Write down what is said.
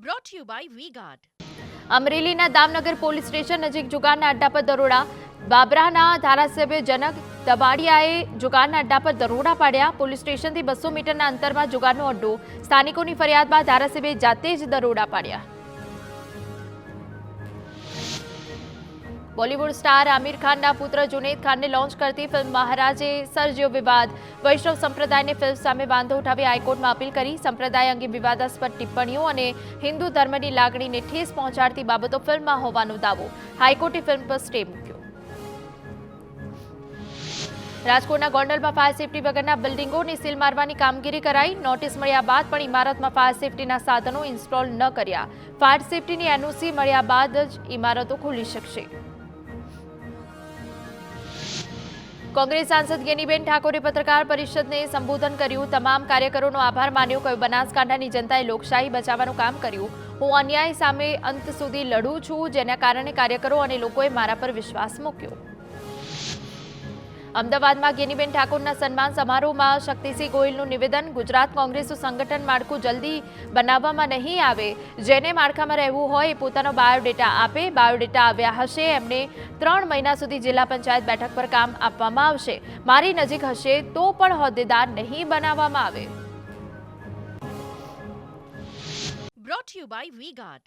brought to you by V-Guard. અમરેલીના Damnagar police station નજીક જુગારના અડ્ડા પર દરોડા. બાબરાના ધારાસભ્ય જનક દબાડિયાએ જુગારના અડ્ડા પર દરોડા પાડ્યા. પોલીસ સ્ટેશનથી 200 મીટરના અંતરમાં જુગારનો અડ્ડો. સ્થાનિકોની ફરિયાદ બાદ ધારાસભ્યએ જાતે જ દરોડા પાડ્યા. બોલિવૂડ સ્ટાર આમિર ખાનના પુત્ર જુનૈદ ખાનને લોન્ચ કરતી ફિલ્મ મહારાજે સર્જ્યો વિવાદ. વૈષ્ણવ સંપ્રદાયને ફિલ્મ સામે વાંધો ઉઠાવી હાઈકોર્ટમાં અપીલ કરી. સંપ્રદાય અંગે વિવાદાસ્પદ ટિપ્પણીઓ અને હિન્દુ ધર્મની લાગણીને ઠેસ પહોંચાડતી બાબતો ફિલ્મમાં હોવાનો દાવો. હાઈકોર્ટે ફિલ્મ પર સ્ટે મૂક્યો. રાજકોટના ગોંડલમાં ફાયર સેફટી વગરના બિલ્ડિંગોને સીલ મારવાની કામગીરી કરાઈ. નોટિસ મળ્યા બાદ પણ ઇમારતમાં ફાયર સેફટીના સાધનો ઇન્સ્ટોલ ન કર્યા. ફાયર સેફટીની એનઓસી મળ્યા બાદ જ ઇમારતો ખુલી શકશે. કોંગ્રેસ સાંસદ ગેનીબેન ઠાકોરે પત્રકાર પરિષદને સંબોધન કર્યું. તમામ કાર્યકરોનો આભાર માન્યો. કહ્યું, બનાસકાંઠાની જનતાએ લોકશાહી બચાવવાનું કામ કર્યું. હું અન્યાય સામે અંત સુધી લડું છું, જેના કારણે કાર્યકરો અને લોકોએ મારા પર વિશ્વાસ મૂક્યો. અમદાવાદમાં ગેનીબેન ઠાકોરના સન્માન સમારોહમાં શક્તિસિંહ ગોહિલનું નિવેદન. ગુજરાત કોંગ્રેસનું સંગઠન માળખું જલ્દી બનાવવામાં નહીં આવે. જેને માળખામાં રહેવું હોય એ પોતાનો બાયોડેટા આપે. બાયોડેટા આવ્યા હશે એમને 3 મહિના સુધી જિલ્લા પંચાયત બેઠક પર કામ આપવામાં આવશે. મારી નજીક હશે તો પણ હોદ્દેદાર નહીં બનાવવામાં આવે. Brought to you by V-Guard.